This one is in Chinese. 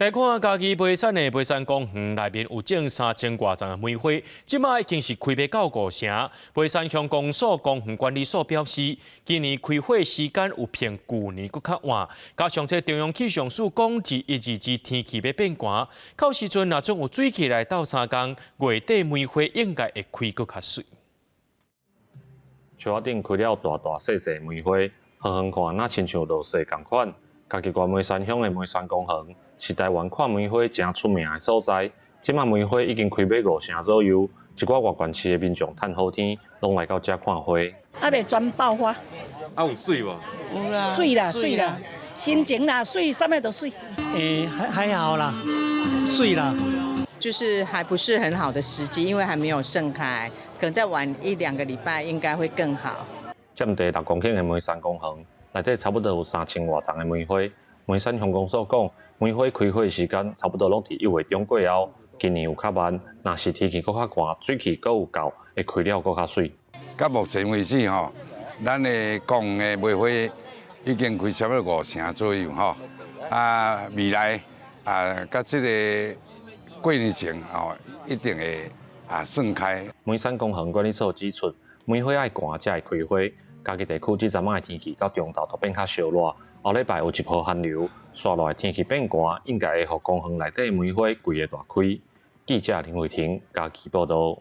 来看家己梅山的梅山公园内面有种3000多丛的梅花，即卖已经是开卖到5成。梅山乡公所公园管理所表示，今年开花时间有偏旧年搁较晚，加上这中央气象署讲121天气要变寒，到时阵若总有水气来斗3天，月底梅花应该会开搁较水。树仔顶开了大大细细梅花，远远看那亲像落雪同款。家己关梅山乡的梅山公园是台湾看梅花真出名的所在。即卖梅花已经开卖5成左右，一寡外县市的民众趁好天，拢来到遮看花。未全爆花，有水无？有啦，水啦，水啦，心情啦，水，什么都水。还好啦，水啦。就是还不是很好的时机，因为还没有盛开，可能再晚1-2个礼拜应该会更好。占地6公顷的梅山公园，内底差不多有3000多丛的梅花。梅山乡公所讲，梅花开花时间差不多拢伫1月中过后，今年有较慢，若是天气搁较寒，水气搁有够，会开了搁较水。到目前为止吼，咱的公园的梅花已经开差不多5成左右吼。未来甲这个过年前一定会盛开。梅山公园管理所指出，梅花爱寒才会开花。家己地区这阵仔的天气到中昼都变较烧热，后礼拜有一波寒流，刷落来天气变寒，应该会互公园内底梅花规个大开。记者林慧婷家己报道。